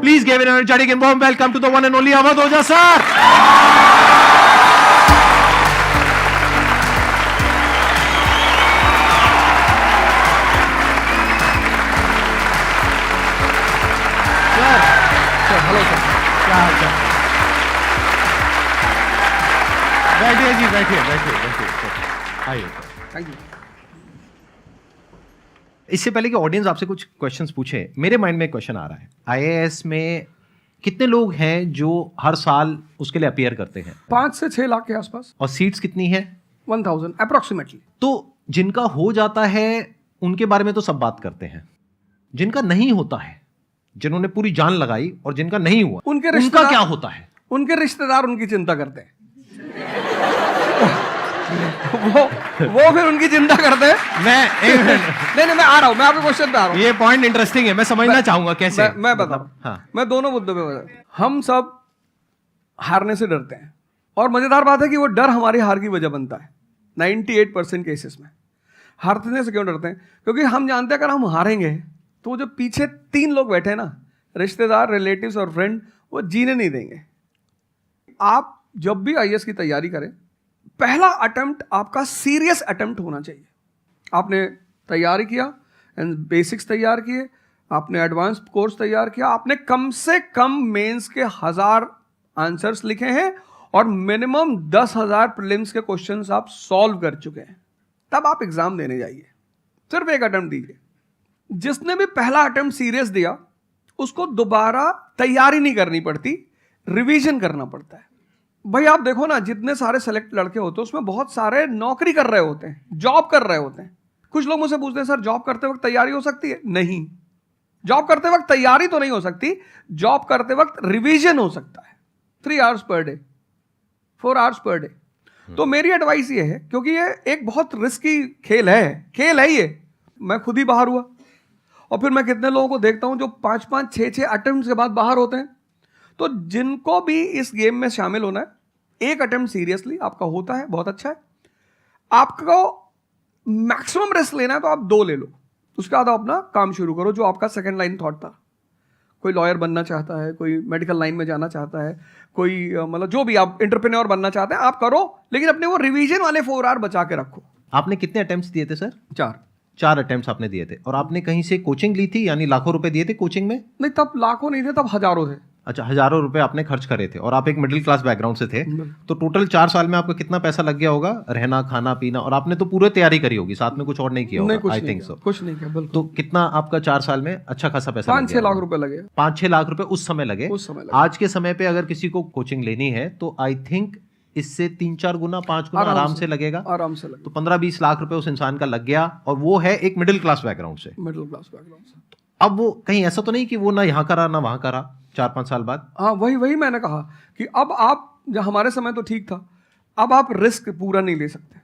Please give an energetic and warm welcome to the one and only Awadh Oja sir. Sir hello sir, क्या हाल चाल? बैठिए जी, बैठिए। आइए। Thank you. इससे पहले कि ऑडियंस आपसे कुछ क्वेश्चंस पूछे, मेरे माइंड में एक क्वेश्चन आ रहा है। आईएएस में कितने लोग हैं जो हर साल उसके लिए अपीयर करते हैं? 5 से 6 लाख के आसपास। और सीट्स कितनी है? 1000 अप्रोक्सीमेटली। तो जिनका हो जाता है उनके बारे में तो सब बात करते हैं, जिनका नहीं होता है, जिन्होंने पूरी जान लगाई और जिनका नहीं हुआ, उनका क्या होता है? उनके रिश्तेदार उनकी चिंता करते हैं। वो फिर उनकी चिंता करते हैं। नहीं मैं आ रहा हूं, मैं आपके क्वेश्चन पे आ रहा हूं। ये पॉइंट इंटरेस्टिंग है, मैं समझना चाहूंगा कैसे। मैं बताऊं। हाँ। मैं दोनों मुद्दों पे बता। हम सब हारने से डरते हैं, और मजेदार बात है कि वो डर हमारी हार की वजह बनता है। 98% केसेस में हारने से क्यों डरते हैं? क्योंकि हम जानते हैं अगर हम हारेंगे तो वो जो पीछे 3 लोग बैठे हैं ना, रिश्तेदार, रिलेटिव्स और फ्रेंड, वो जीने नहीं देंगे। आप जब भी आईएएस की तैयारी करें, पहला अटेम्प्ट आपका सीरियस अटेम्प्ट होना चाहिए। आपने तैयारी किया, बेसिक्स तैयार किए, आपने एडवांस कोर्स तैयार किया, आपने कम से कम मेंस के 1000 आंसर्स लिखे हैं और मिनिमम 10,000 प्रीलिम्स के क्वेश्चंस आप सॉल्व कर चुके हैं, तब आप एग्जाम देने जाइए। सिर्फ एक अटेम्प्ट दीजिए। जिसने भी पहला अटेम्प्ट सीरियस दिया, उसको दोबारा तैयारी नहीं करनी पड़ती, रिवीजन करना पड़ता है। भाई आप देखो ना, जितने सारे सेलेक्ट लड़के होते हैं उसमें बहुत सारे नौकरी कर रहे होते हैं, जॉब कर रहे होते हैं। कुछ लोग मुझसे पूछते हैं सर जॉब करते वक्त तैयारी हो सकती है? नहीं, जॉब करते वक्त तैयारी तो नहीं हो सकती, जॉब करते वक्त रिवीजन हो सकता है। 3 hours per day, 4 hours per day. तो मेरी एडवाइस ये है, क्योंकि ये एक बहुत रिस्की खेल है ये। मैं खुद ही बाहर हुआ, और फिर मैं कितने लोगों को देखता हूं जो 5-5, 6-6 अटेम्प्ट के बाद बाहर होते हैं। तो जिनको भी इस गेम में शामिल होना है, एक अटेम्प्ट सीरियसली आपका होता है, बहुत अच्छा है। आपको मैक्सिमम रिस्क लेना है तो आप 2 ले लो, उसके बाद आप अपना काम शुरू करो, जो आपका सेकंड लाइन थॉट था। कोई लॉयर बनना चाहता है, कोई मेडिकल लाइन में जाना चाहता है, कोई मतलब जो भी आप एंटरप्रेन्योर बनना चाहते हैं, आप करो, लेकिन अपने वो रिवीजन वाले 4 आवर बचा के रखो। आपने कितने अटेम्प्ट्स दिए थे सर? 4 अटेम्प्ट्स आपने दिए थे। और आपने कहीं से कोचिंग ली थी, यानी लाखों रुपए दिए थे कोचिंग में? नहीं, तब लाखों नहीं थे, तब हजारों थे। अच्छा, हजारों रुपए आपने खर्च करे थे, और आप एक मिडिल क्लास बैकग्राउंड से थे। तो टोटल 4 साल में आपका कितना पैसा लग गया होगा? रहना, खाना, पीना, और आपने तो पूरी तैयारी करी होगी, साथ में कुछ और नहीं किया होगा? I think so. कुछ नहीं किया, बिल्कुल। तो कितना आपका 4 साल में अच्छा खासा पैसा? 5-6 लाख रुपए लगे। 5-6 लाख रुपए उस समय लगे। आज के समय पे अगर किसी को कोचिंग लेनी है तो आई थिंक इससे 3-4 गुना, 5 गुना आराम से लगेगा। तो 15-20 लाख रुपए उस इंसान का लग गया, और वो है एक मिडिल क्लास बैकग्राउंड से। अब वो कहीं ऐसा तो नहीं कि वो ना यहाँ करा ना वहां करा 4-5 साल बाद? हाँ, वही मैंने कहा कि अब आप, जब हमारे समय तो ठीक था, अब आप रिस्क पूरा नहीं ले सकते।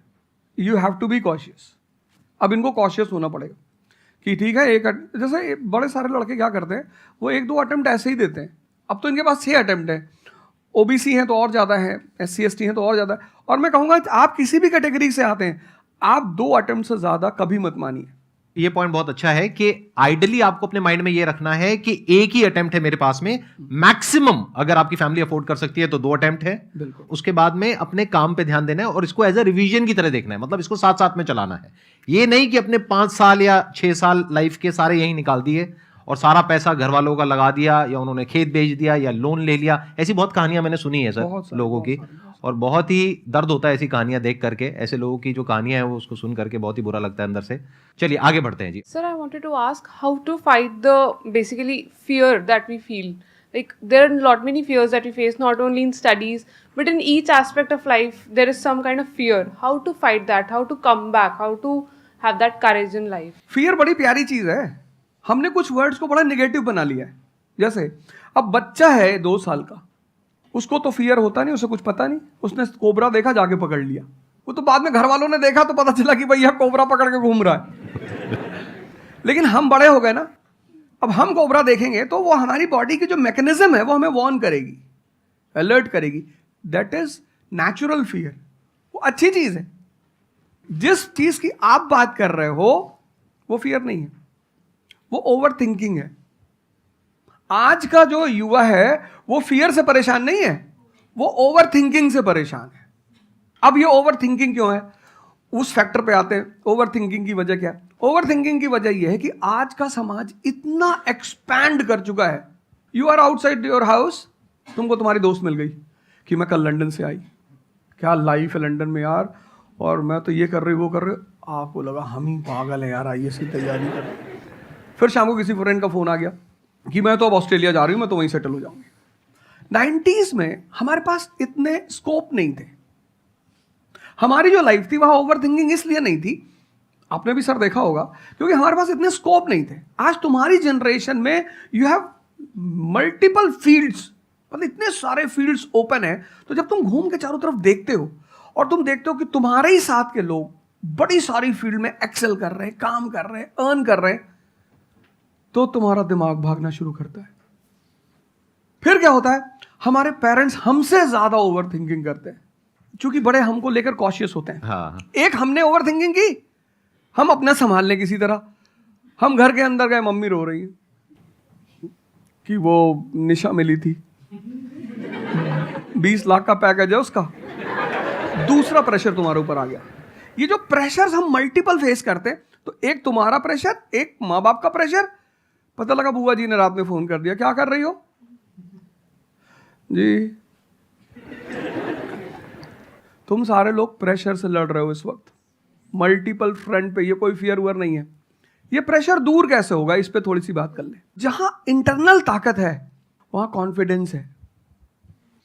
You have to be cautious. अब इनको कॉशियस होना पड़ेगा कि ठीक है, जैसे बड़े सारे लड़के क्या करते हैं, वो 1-2 अटेम्प्ट ऐसे ही देते हैं। अब तो इनके पास 6 अटेम्प्ट है। ओबीसी हैं तो और ज़्यादा है, SC ST हैं तो और ज़्यादा है। और मैं कहूँगा आप किसी भी कैटेगरी से आते हैं, आप 2 अटेम्प्ट से ज़्यादा कभी मत मानिए। ये पॉइंट बहुत अच्छा है कि आइडियली आपको अपने माइंड में ये रखना है कि एक ही अटेम्प्ट है मेरे पास में, मैक्सिमम अगर आपकी फैमिली अफोर्ड कर सकती है तो 2 अटेम्प्ट है। उसके बाद में अपने काम पे ध्यान देना है, और इसको एज ए रिवीजन की तरह देखना है, मतलब इसको साथ साथ में चलाना है। ये नहीं कि अपने 5 साल या 6 साल लाइफ के सारे यही निकाल दिए और सारा पैसा घर वालों का लगा दिया, या उन्होंने खेत बेच दिया, या लोन ले लिया। ऐसी बहुत कहानियां मैंने सुनी है सर लोगों की, और बहुत ही दर्द होता है ऐसी कहानियां देख करके। ऐसे लोगों की जो कहानियां हैं वो उसको सुन करके बहुत ही बुरा लगता है अंदर से। चलिए आगे बढ़ते हैं जी। Sir, I wanted to ask how to fight the basically fear that we feel. Like there are lot many fears that we face, not only in studies but in each aspect of life. There is some kind of fear. How to fight that? How to come back? How to have that courage in life? Fear बड़ी प्यारी चीज है। हमने कुछ words को बड़ा negative बना लिया है। जैसे अब बच्चा है 2 साल का, उसको तो फियर होता नहीं, उसे कुछ पता नहीं, उसने कोबरा देखा, जाके पकड़ लिया। वो तो बाद में घर वालों ने देखा तो पता चला कि भैया कोबरा पकड़ के घूम रहा है। लेकिन हम बड़े हो गए ना, अब हम कोबरा देखेंगे तो वो हमारी बॉडी की जो मैकेनिज्म है वो हमें वार्न करेगी, अलर्ट करेगी। That is natural fear. वो अच्छी चीज है। जिस चीज की आप बात कर रहे हो वो फियर नहीं है, वो ओवर थिंकिंग है। आज का जो युवा है वो फियर से परेशान नहीं है, वो ओवर थिंकिंग से परेशान है। अब ये ओवर थिंकिंग क्यों है, उस फैक्टर पे आते हैं। ओवर थिंकिंग की वजह क्या है? ओवर थिंकिंग की वजह यह है कि आज का समाज इतना एक्सपैंड कर चुका है। You are outside your house, तुमको तुम्हारी दोस्त मिल गई कि मैं कल लंदन से आई, क्या लाइफ है लंदन में यार, और मैं तो ये कर रही वो कर रही। आपको लगा हम ही पागल है यार, आईएएस की तैयारी कर रहे। फिर शाम को किसी फ्रेंड का फोन आ गया कि मैं तो अब ऑस्ट्रेलिया जा रही हूँ, मैं तो वहीं सेटल हो जाऊंगी। 90s में हमारे पास इतने स्कोप नहीं थे। हमारी जो लाइफ थी वहां ओवर थिंकिंग इसलिए नहीं थी, आपने भी सर देखा होगा, क्योंकि हमारे पास इतने स्कोप नहीं थे। आज तुम्हारी जनरेशन में यू हैव मल्टीपल फील्ड्स, मतलब इतने सारे फील्ड्स ओपन है। तो जब तुम घूम के चारों तरफ देखते हो और तुम देखते हो कि तुम्हारे ही साथ के लोग बड़ी सारी फील्ड में एक्सेल कर रहे हैं, काम कर रहे हैं, अर्न कर रहे हैं, तो तुम्हारा दिमाग भागना शुरू करता है। फिर क्या होता है, हमारे पेरेंट्स हमसे ज्यादा ओवर थिंकिंग करते हैं, क्योंकि बड़े हमको लेकर कॉशियस होते हैं। हाँ। एक हमने ओवर थिंकिंग की, हम अपना संभाल लें किसी तरह। हम घर के अंदर गए, मम्मी रो रही है कि वो निशा मिली थी, 20 लाख का पैकेज है उसका। दूसरा प्रेशर तुम्हारे ऊपर आ गया। ये जो प्रेशर्स हम मल्टीपल फेस करते हैं, तो एक तुम्हारा प्रेशर, एक माँ बाप का प्रेशर। पता लगा बुआ जी ने रात में फोन कर दिया, क्या कर रही हो जी? तुम सारे लोग प्रेशर से लड़ रहे हो इस वक्त, मल्टीपल फ्रंट पे। ये कोई फियर वुअर नहीं है। ये प्रेशर दूर कैसे होगा, इस पे थोड़ी सी बात कर ले। जहां इंटरनल ताकत है वहां कॉन्फिडेंस है।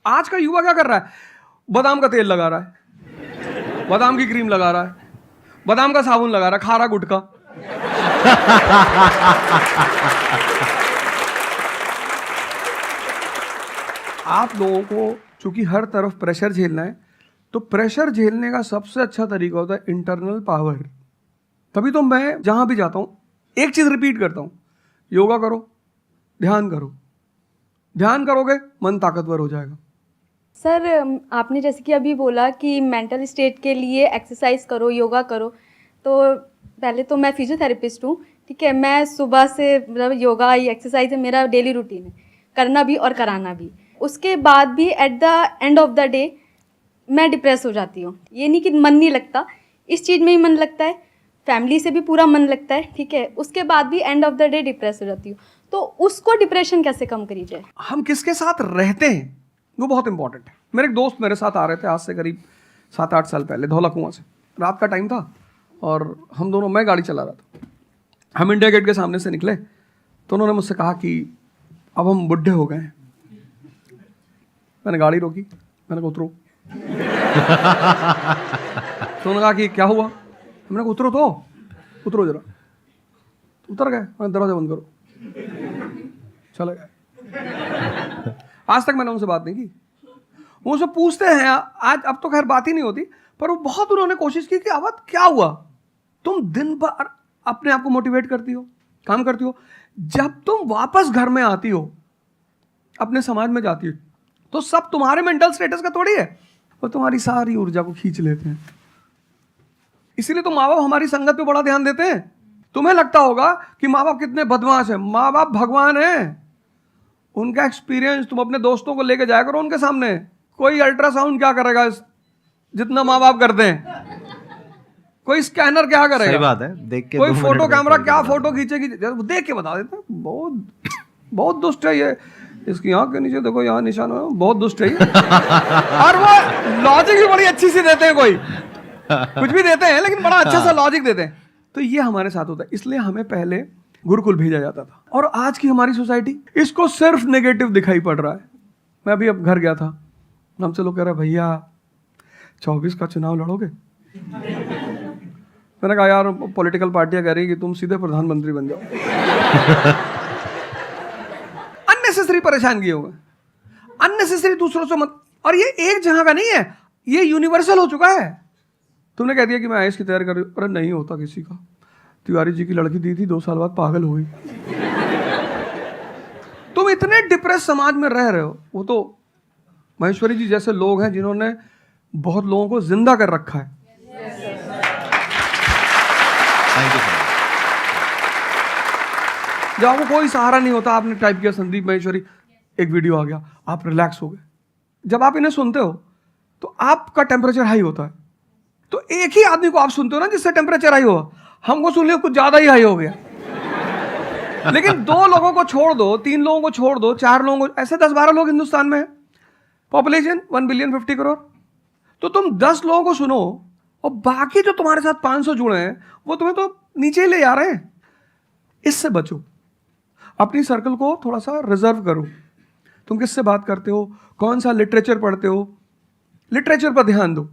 आज का युवा क्या कर रहा है? बादाम का तेल लगा रहा है, बादाम की क्रीम लगा रहा है, बादाम का साबुन लगा रहा है, खा रहा गुटखा। आप लोगों को चूंकि हर तरफ प्रेशर झेलना है, तो प्रेशर झेलने का सबसे अच्छा तरीका होता है इंटरनल पावर। तभी तो मैं जहां भी जाता हूं एक चीज रिपीट करता हूं, योगा करो, ध्यान करो। ध्यान करोगे मन ताकतवर हो जाएगा। सर, आपने जैसे कि अभी बोला कि मेंटल स्टेट के लिए एक्सरसाइज करो, योगा करो। तो पहले तो मैं फिजियोथेरेपिस्ट हूँ, ठीक है। मैं सुबह से मतलब योगा एक्सरसाइज है मेरा डेली रूटीन है, करना भी और कराना भी। उसके बाद भी at the end of the day मैं डिप्रेस हो जाती हूँ। ये नहीं कि मन नहीं लगता, इस चीज़ में ही मन लगता है, फैमिली से भी पूरा मन लगता है, ठीक है। उसके बाद भी end of the day depress हो जाती हूँ। तो उसको डिप्रेशन कैसे कम करी जाए? हम किसके साथ रहते हैं वो बहुत इंपॉर्टेंट है। मेरे एक दोस्त मेरे साथ आ रहे थे आज से करीब 7-8 साल पहले, धौला कुआं से। रात का टाइम था और हम दोनों, मैं गाड़ी चला रहा था, हम इंडिया गेट के सामने से निकले तो उन्होंने मुझसे कहा कि अब हम बुढ़े हो गए हैं। मैंने गाड़ी रोकी, मैंने कहा उतरो। तो उन्होंने कहा कि क्या हुआ? मैंने कहा उतरो, तो उतरो जरा। उतर गए, मैंने दरवाजा बंद करो, चले गए। आज तक मैंने उनसे बात नहीं की। वो उनसे पूछते हैं आज, अब तो खैर बात ही नहीं होती, पर वो बहुत उन्होंने कोशिश की कि अवध क्या हुआ? तुम दिन भर अपने आप को मोटिवेट करती हो, काम करती हो, जब तुम वापस घर में आती हो, अपने समाज में जाती हो, तो सब तुम्हारे मेंटल स्टेटस का थोड़ी है, वो तुम्हारी सारी ऊर्जा को खींच लेते हैं। इसीलिए तो माँ बाप हमारी संगत पे बड़ा ध्यान देते हैं। तुम्हें लगता होगा कि माँ बाप कितने बदमाश हैं, माँ बाप भगवान हैं। उनका एक्सपीरियंस तुम अपने दोस्तों को लेके जाया करो उनके सामने। कोई अल्ट्रासाउंड क्या करेगा जितना माँ बाप करते हैं? कोई स्कैनर क्या करेगा? सही बात है, देख के कोई 2 फोटो मिनट कैमरा में क्या फोटो खींचेगी, देख के बता देते हैं। बहुत दुष्ट है ये। इसकी आंख के नीचे देखो, यहाँ निशान है, बहुत दुष्ट है ये। और वो लॉजिक भी बड़ी अच्छी सी देते हैं, कोई कुछ भी देते हैं लेकिन बड़ा अच्छा सा लॉजिक देते हैं। तो ये हमारे साथ होता है। इसलिए हमें पहले गुरुकुल भेजा जाता था, और आज की हमारी सोसाइटी इसको सिर्फ नेगेटिव दिखाई पड़ रहा है। मैं अभी अब घर गया था, हमसे लोग कह रहे भैया 24 का चुनाव लड़ोगे? मैंने कहा यार पॉलिटिकल पार्टियां कह रही कि तुम सीधे प्रधानमंत्री बन जाओ। अननेसेसरी परेशान किए हुए, अननेसेसरी दूसरों से मत। और ये एक जगह का नहीं है, ये यूनिवर्सल हो चुका है। तुमने कह दिया कि मैं आईएएस की तैयारी कर रही हूँ, अरे नहीं होता किसी का। तिवारी जी की लड़की दी थी, 2 साल बाद पागल हो गई। तुम इतने डिप्रेस समाज में रह रहे हो। वो तो महेश्वरी जी जैसे लोग हैं जिन्होंने बहुत लोगों को जिंदा कर रखा है। Thank you sir. जब आपको कोई सहारा नहीं होता, आपने टाइप किया संदीप महेश्वरी, एक वीडियो आ गया, आप रिलैक्स हो गए। जब आप इन्हें सुनते हो तो आपका टेम्परेचर हाई होता है। तो एक ही आदमी को आप सुनते हो ना जिससे टेम्परेचर हाई हुआ, हमको सुन लिया कुछ ज्यादा ही हाई हो गया। लेकिन 2 लोगों को छोड़ दो, 3 लोगों को छोड़ दो, 4 लोगों को, ऐसे 10-12 लोग हिंदुस्तान में है, पॉपुलेशन 1 बिलियन 50 करोड़। तो तुम 10 लोगों को सुनो और बाकी जो तुम्हारे साथ 500 जुड़े हैं वो तुम्हें तो नीचे ही ले जा रहे हैं। इससे बचो, अपनी सर्कल को थोड़ा सा रिजर्व करो। तुम किससे बात करते हो, कौन सा लिटरेचर पढ़ते हो, लिटरेचर पर ध्यान दो।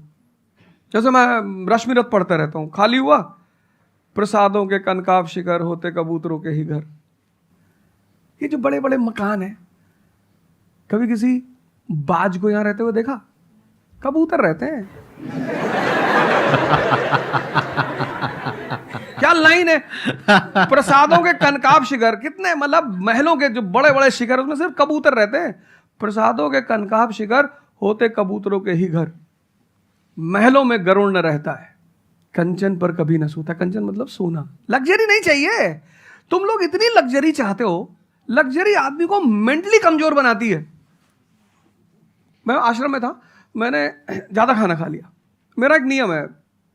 जैसे मैं रश्मिरथ पढ़ता रहता हूँ, खाली हुआ, प्रसादों के कनकाब शिखर होते कबूतरों के ही घर। ये जो बड़े बड़े मकान हैं, कभी किसी बाज को यहां रहते हुए देखा? कबूतर रहते हैं। क्या लाइन है, प्रसादों के कनकाब शिखर, कितने मतलब महलों के जो बड़े बड़े शिखर, उसमें सिर्फ कबूतर रहते हैं। प्रसादों के कनकाब शिखर होते कबूतरों के ही घर, महलों में गरुड़ न रहता है, कंचन पर कभी न सोता। कंचन मतलब सोना। लग्जरी नहीं चाहिए। तुम लोग इतनी लग्जरी चाहते हो, लग्जरी आदमी को मेंटली कमजोर बनाती है। मैं आश्रम में था, मैंने ज्यादा खाना खा लिया। मेरा एक नियम है,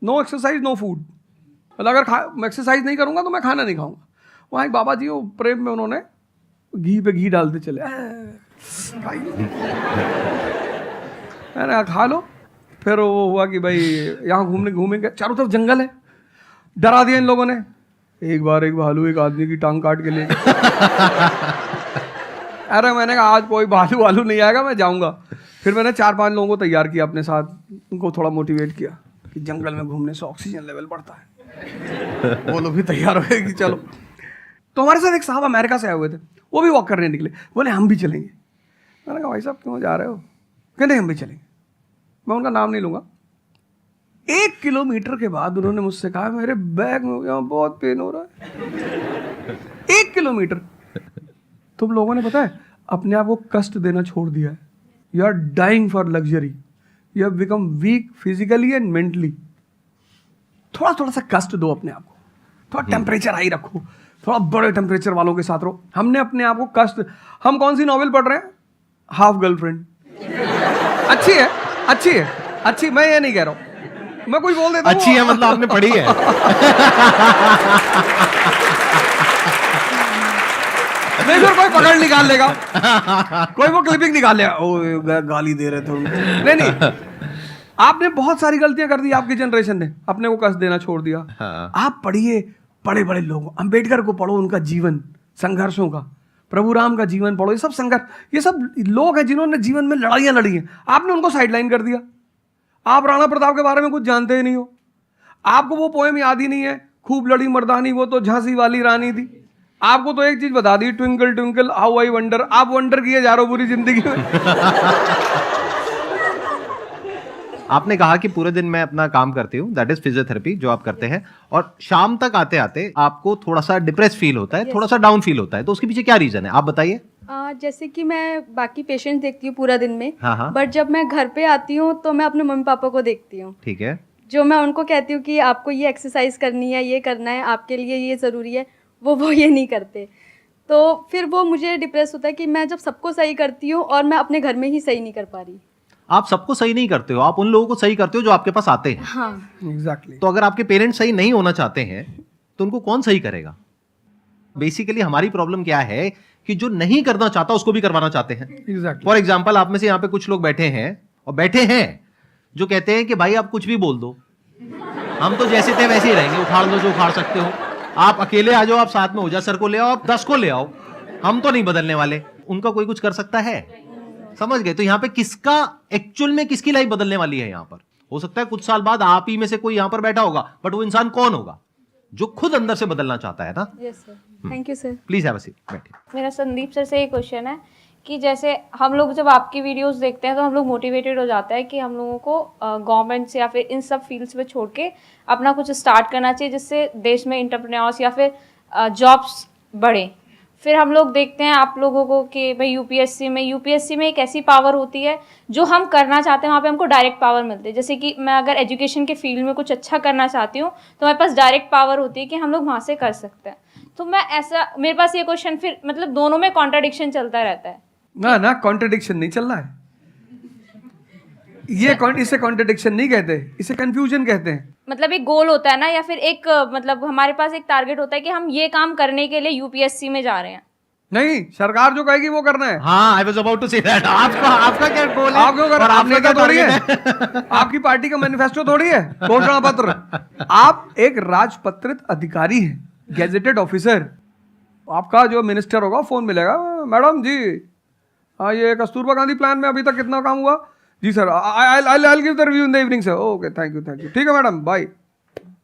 नो एक्सरसाइज नो फूड। मतलब अगर मैं एक्सरसाइज नहीं करूंगा तो मैं खाना नहीं खाऊंगा। वहाँ एक बाबा जी, वो प्रेम में उन्होंने घी पे घी डालते चले, मैंने कहा खा लो। फिर वो हुआ कि भाई यहाँ घूमेंगे, चारों तरफ जंगल है, डरा दिया इन लोगों ने। एक बार एक भालू एक आदमी की टांग काट के ले गया। अरे मैंने कहा आज कोई भालू वालू नहीं आएगा, मैं जाऊंगा। फिर मैंने 4-5 लोगों को तैयार किया अपने साथ, उनको थोड़ा मोटिवेट किया कि जंगल में घूमने से ऑक्सीजन लेवल बढ़ता है। वो लोग भी तैयार हो गए कि चलो। तो हमारे साथ एक साहब अमेरिका से आए हुए थे, वो भी वॉक करने निकले, बोले हम भी चलेंगे। मैंने कहा भाई साहब क्यों जा रहे हो? कहते हम भी चलेंगे। मैं उनका नाम नहीं लूंगा। 1 किलोमीटर के बाद उन्होंने मुझसे कहा मेरे बैग में यहाँ बहुत पेन हो रहा है। 1 किलोमीटर। तुम लोगों ने पता है अपने आप को कष्ट देना छोड़ दिया है। You are dying for luxury, you have become weak physically and mentally. थोड़ा थोड़ा सा कष्ट दो अपने आप को, थोड़ा टेम्परेचर हाई रखो, थोड़ा बड़े टेम्परेचर वालों के साथ रहो। हमने अपने आप को कष्ट, हम कौन सी नॉवेल पढ़ रहे हैं? Half girlfriend. अच्छी है, अच्छी है, अच्छी, मैं ये नहीं कह रहा हूं, मैं कुछ बोल देता हूं। अच्छी है मतलब आपने पढ़ी है। नहीं फिर कोई पकड़ निकाल लेगा, कोई वो क्लिपिंग निकाल लेगा, ओ गाली दे रहे थे। नहीं, आपने बहुत सारी गलतियां कर दी, आपकी जनरेशन ने अपने को कष्ट देना छोड़ दिया। हाँ। आप पढ़िए बड़े बड़े लोगों, अंबेडकर को पढ़ो, उनका जीवन संघर्षों का, प्रभु राम का जीवन पढ़ो। ये सब संघर्ष, ये सब लोग हैं जिन्होंने जीवन में लड़ाइयां लड़ी हैं। आपने उनको साइडलाइन कर दिया। आप राणा प्रताप के बारे में कुछ जानते ही नहीं हो, आपको वो पोएम याद ही नहीं है, खूब लड़ी मर्दानी वो तो झांसी वाली रानी थी। आपको तो एक चीज बता दी, twinkle twinkle how I wonder. आप वंडर किए जा रहे हो पूरी जिंदगी में। आपने कहा कि पूरे दिन मैं अपना काम करती हूँ, दैट इज फिजियोथेरेपी जो आप करते हैं, और शाम तक आते आते आपको थोड़ा सा डिप्रेस फील होता है, थोड़ा सा डाउन फील होता है, तो उसके पीछे क्या रीजन है आप बताइए। जैसे कि मैं बाकी पेशेंट देखती हूँ पूरा दिन में, हाँ। बट जब मैं घर पे आती हूँ तो मैं अपने मम्मी पापा को देखती हूँ। ठीक है। जो मैं उनको कहती हूँ कि आपको ये एक्सरसाइज करनी है, ये करना है, आपके लिए ये ज़रूरी है, वो ये नहीं करते। तो फिर वो मुझे डिप्रेस होता है कि मैं जब सबको सही करती हूँ और मैं अपने घर में ही सही नहीं कर पा रही। आप सबको सही नहीं करते हो, आप उन लोगों को सही करते हो जो आपके पास आते हैं। हाँ एग्जैक्टली। तो अगर आपके पेरेंट्स सही नहीं होना चाहते हैं तो उनको कौन सही करेगा? बेसिकली हमारी प्रॉब्लम क्या है कि जो नहीं करना चाहता उसको भी करवाना चाहते हैं। एग्जैक्टली। फॉर एग्जाम्पल, आप में से यहाँ पे कुछ लोग बैठे हैं और बैठे हैं जो कहते हैं कि भाई आप कुछ भी बोल दो, हम तो जैसे थे वैसे ही रहेंगे, उखाड़ लो जो उखाड़ सकते हो, आप अकेले आ जाओ, आप साथ में ओझा सर को ले आओ, आप 10 को ले आओ, हम तो नहीं बदलने वाले। उनका कोई कुछ कर सकता है? समझ गए? तो यहाँ पे किसका एक्चुअल में किसकी लाइफ बदलने वाली है? यहाँ पर हो सकता है कुछ साल बाद आप ही में से कोई यहाँ पर बैठा होगा, बट वो इंसान कौन होगा? जो खुद अंदर से बदलना चाहता है ना। Yes sir, thank you sir. Please have a seat, बैठिए। मेरा संदीप सर से ये क्वेश्चन है कि जैसे हम लोग जब आपकी वीडियोस देखते हैं तो हम लोग मोटिवेटेड हो जाता है कि हम लोगों को गवर्नमेंट से या फिर इन सब फील्ड्स में छोड़ के अपना कुछ स्टार्ट करना चाहिए जिससे देश में एंटरप्रेन्योर्स या फिर जॉब्स बढ़े। फिर हम लोग देखते हैं आप लोगों को कि भाई यूपीएससी में एक ऐसी पावर होती है जो हम करना चाहते हैं वहाँ पे हमको डायरेक्ट पावर मिलती है। जैसे कि मैं अगर एजुकेशन के फील्ड में कुछ अच्छा करना चाहती हूँ तो मेरे पास डायरेक्ट पावर होती है कि हम लोग वहाँ से कर सकते हैं। तो मैं ऐसा, मेरे पास ये क्वेश्चन फिर मतलब दोनों में कॉन्ट्रडिक्शन चलता रहता है। ना कॉन्ट्रडिक्शन नहीं चल रहा है, इसे कॉन्ट्रडिक्शन नहीं कहते, इसे कंफ्यूजन कहते हैं। मतलब एक गोल होता है ना, या फिर एक मतलब हमारे पास एक टारगेट होता है कि हम ये काम करने के लिए यूपीएससी में जा रहे हैं। नहीं, सरकार जो कहेगी वो करना है। हाँ, I was about to say that. आपका क्या गोल है? आप क्यों कर, और आप आपका नेता क्या थोड़ी है, target आपकी पार्टी का मैनिफेस्टो थोड़ी है, घोषणा पत्र। आप एक राजपत्रित अधिकारी हैं, गैजेटेड ऑफिसर। आपका जो मिनिस्टर होगा फोन मिलेगा, मैडम जी हाँ ये कस्तूरबा गांधी प्लान में अभी तक कितना काम हुआ जी sir, I give the review in the evening sir. Okay thank you ठीक है मैडम, बाय,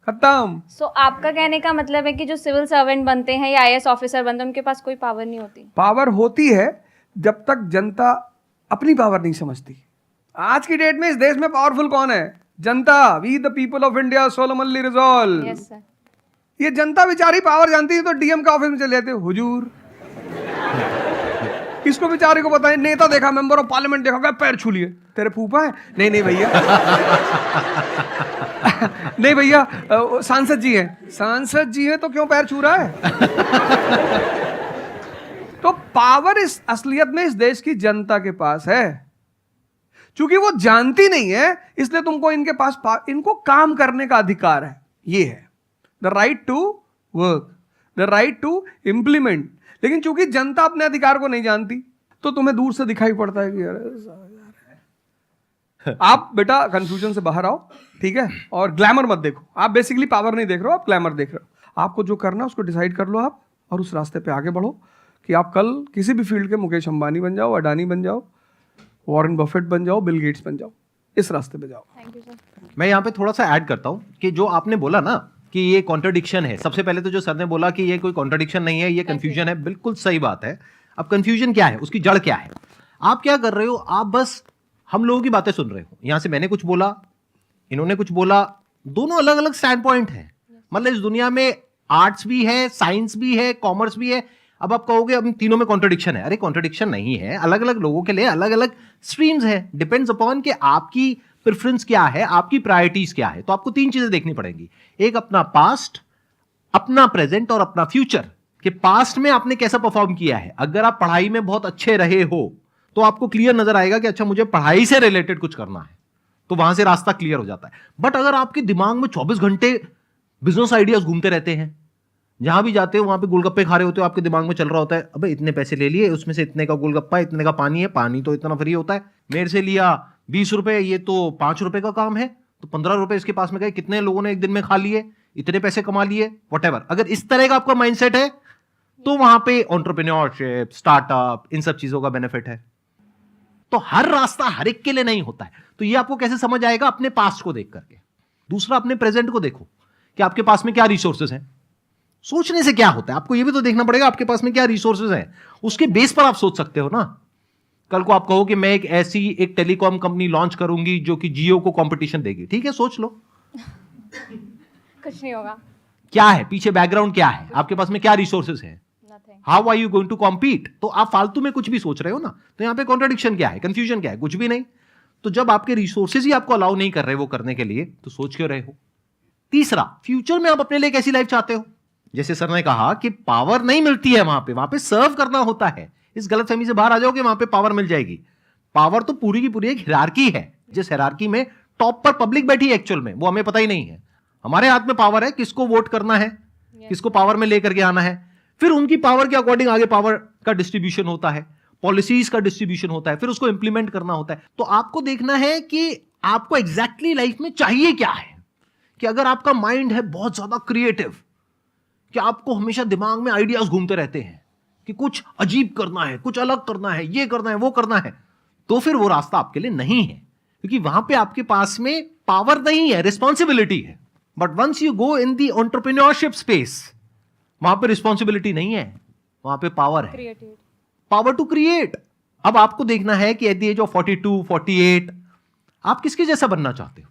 खत्म। सो आपका कहने का मतलब है कि जो सिविल सर्वेंट बनते हैं या आईएएस ऑफिसर बनते हैं उनके पास कोई पावर नहीं होती? पावर होती है जब तक जनता अपनी पावर नहीं समझती। आज की डेट में इस देश में पावरफुल कौन है? जनता। We the people of India solemnly resolve. Yes sir. ये जनता बेचारी पावर जानती है तो डीएम का ऑफिस में चले जाते हैं, हुजूर इसको बेचारे को बताएं, नेता देखा, मेंबर ऑफ पार्लियामेंट देखा, पैर छू लिए, तेरे फूफा है? नहीं भैया नहीं भैया सांसद जी हैं। सांसद जी हैं तो क्यों पैर छू रहा है? तो पावर इस असलियत में इस देश की जनता के पास है। चूंकि वो जानती नहीं है इसलिए तुमको इनके पास इनको काम करने का अधिकार है। ये है the right to work, the right to implement. लेकिन चूंकि जनता अपने अधिकार को नहीं जानती तो तुम्हें दूर से दिखाई पड़ता है कि यार आप बेटा कंफ्यूजन से बाहर आओ, ठीक है? और ग्लैमर मत देखो। आप बेसिकली पावर नहीं देख रहे हो, आप ग्लैमर देख रहे हो। आपको जो करना है उसको डिसाइड कर लो आप, और उस रास्ते पे आगे बढ़ो कि आप कल किसी भी फील्ड के मुकेश अंबानी बन जाओ, अडानी बन जाओ, वॉरेन बफेट बन जाओ, बिल गेट्स बन जाओ, इस रास्ते पे जाओ। Thank you sir. मैं यहाँ पे थोड़ा सा ऐड करता हूँ कि जो आपने बोला ना कि ये कॉन्ट्रडिक्शन है, सबसे पहले तो जो सर ने बोला कि ये कोई कॉन्ट्रडिक्शन नहीं है, ये कंफ्यूजन है, बिल्कुल सही बात है। अब कंफ्यूजन क्या है, उसकी जड़ क्या है? आप क्या कर रहे हो, आप बस हम लोगों की बातें सुन रहे हो। यहां से मैंने कुछ बोला, इन्होंने कुछ बोला, दोनों अलग अलग स्टैंड पॉइंट है। मतलब इस दुनिया में आर्ट्स भी है, साइंस भी है, कॉमर्स भी है। अब आप कहोगे अब तीनों में कॉन्ट्रडिक्शन है। अरे कॉन्ट्रडिक्शन नहीं है, अलग अलग लोगों के लिए अलग अलग स्ट्रीम्स है। डिपेंड्स अपॉन कि आपकी प्रेफरेंस क्या है, आपकी प्रायोरिटीज क्या है। तो आपको तीन चीजें देखनी पड़ेंगी, एक अपना पास्ट, अपना प्रेजेंट और अपना फ्यूचर। कि पास्ट में आपने कैसा परफॉर्म किया है। अगर आप पढ़ाई में बहुत अच्छे रहे हो तो आपको क्लियर नजर आएगा कि अच्छा मुझे पढ़ाई से रिलेटेड कुछ करना है, तो वहां से रास्ता क्लियर हो जाता है। बट अगर आपके दिमाग में 24 घंटे बिजनेस आइडियाज घूमते रहते हैं, जहां भी जाते हो वहां पे गोलगप्पे खा रहे होते हो, आपके दिमाग में चल रहा होता है अबे इतने पैसे ले लिए, उसमें से इतने का गोलगप्पा, इतने का पानी है, पानी तो इतना फ्री होता है, मेरे से लिया 20 रुपए, ये तो 5 रुपए का काम है, तो 15 रुपए इसके पास में गए, कितने लोगों ने एक दिन में खा लिए, इतने पैसे कमा लिए, व्हाटएवर। अगर इस तरह का आपका माइंडसेट है तो वहां पे एंटरप्रेन्योरशिप, स्टार्टअप, इन सब चीजों का बेनिफिट है। तो हर रास्ता हर एक के लिए नहीं होता है। तो ये आपको कैसे समझ आएगा? अपने पास्ट को देख करके। दूसरा, अपने प्रेजेंट को देखो कि आपके पास में क्या रिसोर्सेज हैं। सोचने से क्या होता है, आपको ये भी तो देखना पड़ेगा आपके पास में क्या रिसोर्सेज हैं। उसके बेस पर आप सोच सकते हो ना। कल को आप कहो कि मैं एक टेलीकॉम कंपनी लॉन्च करूंगी जो कि जियो को कंपटीशन देगी, ठीक है, सोच लो। कुछ नहीं होगा। क्या है पीछे, बैकग्राउंड क्या है, आपके पास में क्या रिसोर्सेज हैं, how are you going to compete. तो आप फालतू में कुछ भी सोच रहे हो ना। तो यहां पे कॉन्ट्रडिक्शन क्या है, कंफ्यूजन क्या है? कुछ भी नहीं। तो जब आपके रिसोर्सेज ही आपको अलाउ नहीं कर रहे वो करने के लिए, तो सोच क्यों रहे हो? तीसरा, फ्यूचर में आप अपने लिए कैसी लाइफ चाहते हो। जैसे सर ने कहा कि पावर नहीं मिलती है वहां पे सर्व करना होता है। इस गलतफहमी से बाहर आ जाओ कि वहां पे पावर मिल जाएगी। पावर तो पूरी की पूरी एक हिरार्की है, जिस हिरार्की में टॉप पर पब्लिक बैठी है एक्चुअल में, वो हमें पता ही नहीं है। हमारे हाथ में पावर है, किसको वोट करना है, किसको पावर में लेकर के आना है। फिर उनकी पावर के अकॉर्डिंग आगे पावर का डिस्ट्रीब्यूशन होता है, पॉलिसीज का डिस्ट्रीब्यूशन होता है, फिर उसको इंप्लीमेंट करना होता है। तो आपको देखना है कि आपको एग्जैक्टली लाइफ में चाहिए क्या है। कि अगर आपका माइंड है बहुत ज्यादा क्रिएटिव, कि आपको हमेशा दिमाग में आइडियाज घूमते रहते हैं कि कुछ अजीब करना है, कुछ अलग करना है, ये करना है, वो करना है, तो फिर वो रास्ता आपके लिए नहीं है। क्योंकि वहां पे आपके पास में पावर नहीं है, रिस्पॉन्सिबिलिटी है। But once you go in the entrepreneurship space, वहां पे रिस्पॉन्सिबिलिटी नहीं है, वहां पे पावर है, पावर टू क्रिएट। अब आपको देखना है कि एट द एज ऑफ 42, 48 आप किसके जैसा बनना चाहते हो।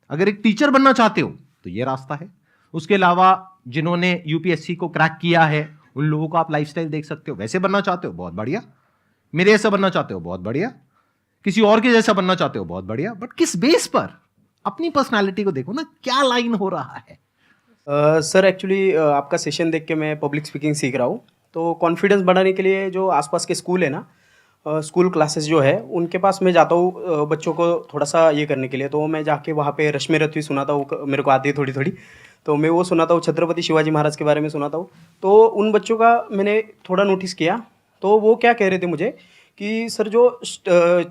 अगर एक टीचर बनना चाहते हो तो ये रास्ता है। उसके अलावा जिन्होंने यूपीएससी को क्रैक किया है उन लोगों का आप लाइफस्टाइल देख सकते हो। वैसे बनना चाहते हो, बहुत बढ़िया। मेरे जैसा बनना चाहते हो, बहुत बढ़िया। किसी और के जैसा बनना चाहते हो, बहुत बढ़िया। बट किस बेस पर? अपनी पर्सनालिटी को देखो ना, क्या लाइन हो रहा है। सर एक्चुअली आपका सेशन देख के मैं पब्लिक स्पीकिंग सीख रहा हूँ। तो कॉन्फिडेंस बढ़ाने के लिए जो आसपास के स्कूल है ना, स्कूल क्लासेस जो है उनके पास मैं जाता हूँ बच्चों को थोड़ा सा ये करने के लिए। तो मैं जाके वहाँ पे रश्मि रथवी सुनाता हूँ, मेरे को आती है थोड़ी थोड़ी, तो मैं वो सुनाता हूँ। छत्रपति शिवाजी महाराज के बारे में सुनाता हूँ। तो उन बच्चों का मैंने थोड़ा नोटिस किया, तो वो क्या कह रहे थे मुझे कि सर जो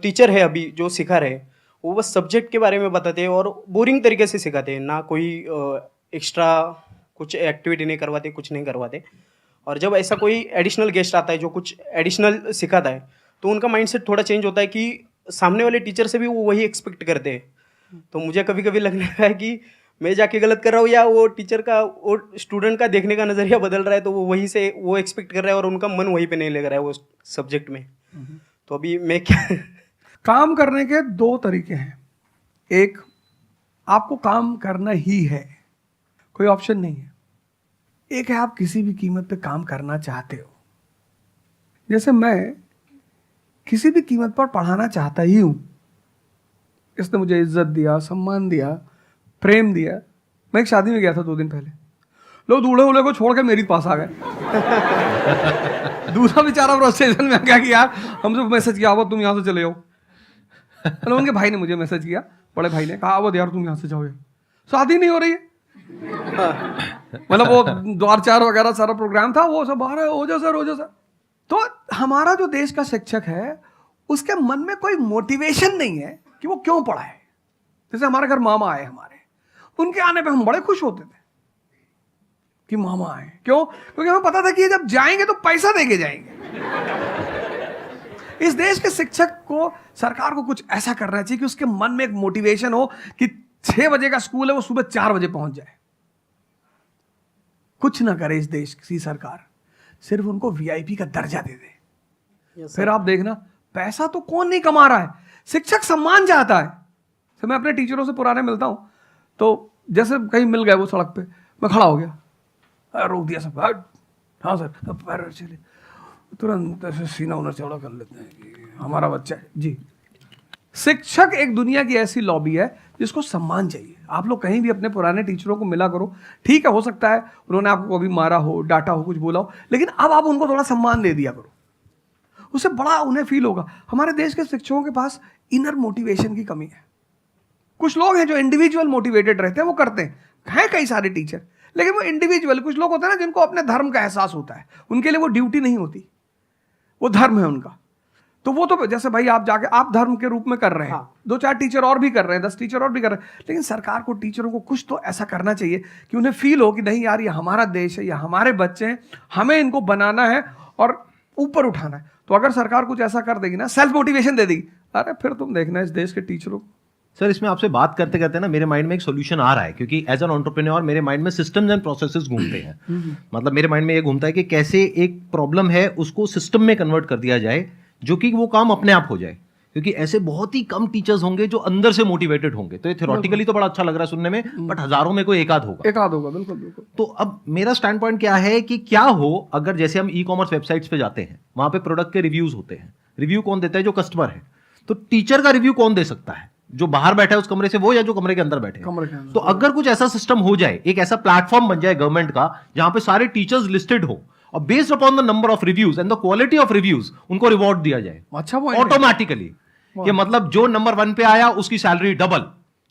टीचर है अभी जो सिखा रहे वो बस सब्जेक्ट के बारे में बताते हैं और बोरिंग तरीके से सिखाते हैं, ना कोई एक्स्ट्रा कुछ एक्टिविटी नहीं करवाते, कुछ नहीं करवाते। और जब ऐसा कोई एडिशनल गेस्ट आता है जो कुछ एडिशनल सिखाता है, तो उनका माइंडसेट थोड़ा चेंज होता है कि सामने वाले टीचर से भी वो वही एक्सपेक्ट करते हैं। तो मुझे कभी कभी लगने लगा है कि मैं जाके गलत कर रहा हूँ, या वो टीचर का, वो स्टूडेंट का देखने का नज़रिया बदल रहा है, तो वो वहीं से वो एक्सपेक्ट कर रहा है और उनका मन वहीं पे नहीं लग रहा है वो सब्जेक्ट में। तो अभी मैं क्या काम करने के दो तरीके हैं। एक, आपको काम करना ही है, कोई ऑप्शन नहीं है। एक है आप किसी भी कीमत पे काम करना चाहते हो। जैसे मैं किसी भी कीमत पर पढ़ाना चाहता ही हूं। इसने मुझे इज्जत दिया, सम्मान दिया, प्रेम दिया। मैं एक शादी में गया था 2 दिन पहले, लोग दूल्हे उल्हे को छोड़ के मेरे पास आ गए। दूसरा बेचारा फ्रस्ट्रेशन में आ गया कि यार हमसे मैसेज किया, अब तुम यहाँ से चले जाओ। मतलब उनके भाई ने मुझे मैसेज किया, बड़े भाई ने कहा अब यार तुम यहाँ से जाओ, शादी नहीं हो रही है। मतलब वो द्वार चार वगैरह सारा प्रोग्राम था, वो सब बाहर हो जाओ सर। तो हमारा जो देश का शिक्षक है उसके मन में कोई मोटिवेशन नहीं है कि वो क्यों पढ़ाए। जैसे हमारे घर मामा आए, हमारे उनके आने पे हम बड़े खुश होते थे कि मामा आए। क्यों? क्योंकि हमें पता था कि ये जब जाएंगे तो पैसा देके जाएंगे। इस देश के शिक्षक को, सरकार को कुछ ऐसा करना चाहिए कि उसके मन में एक मोटिवेशन हो कि 6 बजे का स्कूल है, वो सुबह 4 बजे पहुंच जाए। कुछ ना करे इस देश की सरकार, सिर्फ उनको वीआईपी का दर्जा दे दे। फिर आप देखना, पैसा तो कौन नहीं कमा रहा है, शिक्षक सम्मान चाहता है। तो मैं अपने टीचरों से पुराने मिलता हूं, तो जैसे कहीं मिल गए वो सड़क पे, मैं खड़ा हो गया, रोक दिया सब, हाँ सर, पैर चले, तुरंत ऐसे सीना उन्हें चौड़ा कर लेते हैं कि हमारा बच्चा है जी। शिक्षक एक दुनिया की ऐसी लॉबी है जिसको सम्मान चाहिए। आप लोग कहीं भी अपने पुराने टीचरों को मिला करो, ठीक है, हो सकता है उन्होंने आपको कभी मारा हो, डांटा हो, कुछ बोला हो, लेकिन अब आप उनको थोड़ा सम्मान दे दिया करो, उससे बड़ा उन्हें फील होगा। हमारे देश के शिक्षकों के पास इनर मोटिवेशन की कमी है। कुछ लोग हैं जो इंडिविजुअल मोटिवेटेड रहते हैं, वो करते हैं कई सारे टीचर, लेकिन वो इंडिविजुअल। कुछ लोग होते हैं ना जिनको अपने धर्म का एहसास होता है, उनके लिए वो ड्यूटी नहीं होती, वो धर्म है उनका। तो वो तो जैसे भाई आप जाके आप धर्म के रूप में कर रहे हैं, हाँ। 2-4 टीचर और भी कर रहे हैं, 10 टीचर और भी कर रहे हैं, लेकिन सरकार को, टीचरों को कुछ तो ऐसा करना चाहिए कि उन्हें फील हो कि नहीं यार ये हमारा देश है, ये हमारे बच्चे हैं, हमें इनको बनाना है और ऊपर उठाना है। तो अगर सरकार कुछ ऐसा कर देगी ना, सेल्फ मोटिवेशन दे देगी, अरे फिर तुम देखना इस देश के टीचरों को। सर, इसमें आपसे बात करते करते ना मेरे माइंड में एक सॉल्यूशन आ रहा है, क्योंकि एज एन एंटरप्रेन्योर मेरे माइंड में सिस्टम्स एंड प्रोसेसेस घूमते हैं। मतलब मेरे माइंड में ये घूमता है कि कैसे एक प्रॉब्लम है उसको सिस्टम में कन्वर्ट कर दिया जाए, जो कि वो काम अपने आप हो जाए। क्योंकि ऐसे बहुत ही कम टीचर्स होंगे जो अंदर से मोटिवेटेड होंगे। तो ये थ्योरेटिकली तो बड़ा अच्छा लग रहा है सुनने में, बट हजारों में कोई एक आध होगा। बिल्कुल। तो अब मेरा स्टैंड पॉइंट क्या है कि क्या हो अगर जैसे हम ई-कॉमर्स वेबसाइट्स पे जाते हैं, वहां पे प्रोडक्ट के रिव्यूज होते हैं। रिव्यू कौन देता है? जो कस्टमर है। तो टीचर का रिव्यू कौन दे सकता है? जो बाहर बैठा है उस कमरे से वो, या जो कमरे के अंदर बैठे हैं। तो अगर कुछ ऐसा सिस्टम हो जाए, एक ऐसा प्लेटफॉर्म बन जाए गवर्नमेंट का जहां पे सारे टीचर्स लिस्टेड हो और based upon the number of reviews and the quality of reviews उनको रिवॉर्ड दिया जाए अच्छा ऑटोमेटिकली। कि मतलब जो नंबर 1 पे आया उसकी सैलरी डबल,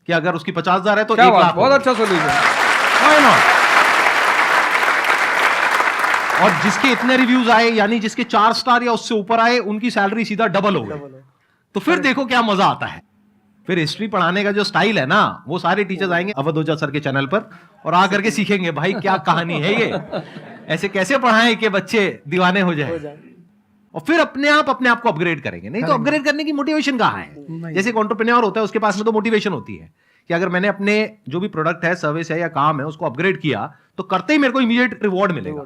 कि अगर उसकी 50,000 है तो 1 लाख। बहुत अच्छा सोल्यूशन। और जिसके इतने रिव्यूज आए, यानी जिसके 4 स्टार या उससे ऊपर आए, उनकी सैलरी सीधा डबल हो गई। तो फिर देखो क्या मजा आता है। फिर हिस्ट्री पढ़ाने का जो स्टाइल है ना, वो सारे टीचर्स आएंगे अवध ओझा सर के चैनल पर और आकर के सीखेंगे भाई क्या कहानी है ये, ऐसे कैसे पढ़ाएं कि बच्चे दीवाने हो जाए। और फिर अपने आप को अपग्रेड करेंगे। नहीं तो अपग्रेड करने की मोटिवेशन कहाँ है? जैसे एक एंटरप्रेन्योर होता है, उसके पास में तो मोटिवेशन होती है कि अगर मैंने अपने जो भी प्रोडक्ट है, सर्विस है या काम है, उसको अपग्रेड किया तो करते ही मेरे को इमीडिएट रिवॉर्ड मिलेगा।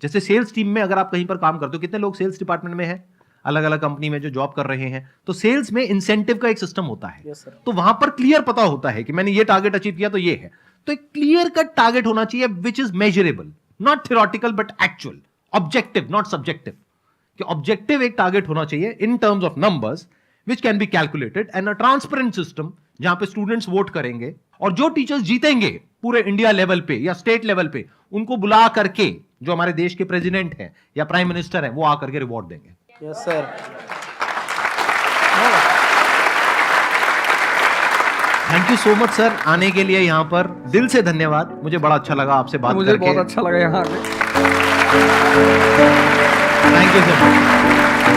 जैसे सेल्स टीम में अगर आप कहीं पर काम करते हो, कितने लोग सेल्स डिपार्टमेंट में है, अलग अलग कंपनी में जो जॉब कर रहे हैं, तो सेल्स में इंसेंटिव का एक सिस्टम होता है। तो वहां पर क्लियर पता होता है कि मैंने ये टारगेट अचीव किया तो ये है। तो एक क्लियर कट टारगेट होना चाहिए which is measurable, not theoretical but actual. Objective not subjective, कि ऑब्जेक्टिव एक टारगेट होना चाहिए in terms of numbers which can be calculated, and a transparent system जहां पे स्टूडेंट्स वोट करेंगे और जो टीचर्स जीतेंगे पूरे इंडिया लेवल पे या स्टेट लेवल पे उनको बुला करके जो हमारे देश के प्रेसिडेंट हैं या प्राइम मिनिस्टर हैं वो आकर के रिवॉर्ड देंगे। Yes sir. Thank you so much sir आने के लिए यहाँ पर, दिल से धन्यवाद, मुझे बड़ा अच्छा लगा आपसे बात मुझे करके। बहुत अच्छा लगा यहाँ आके। Thank you so much.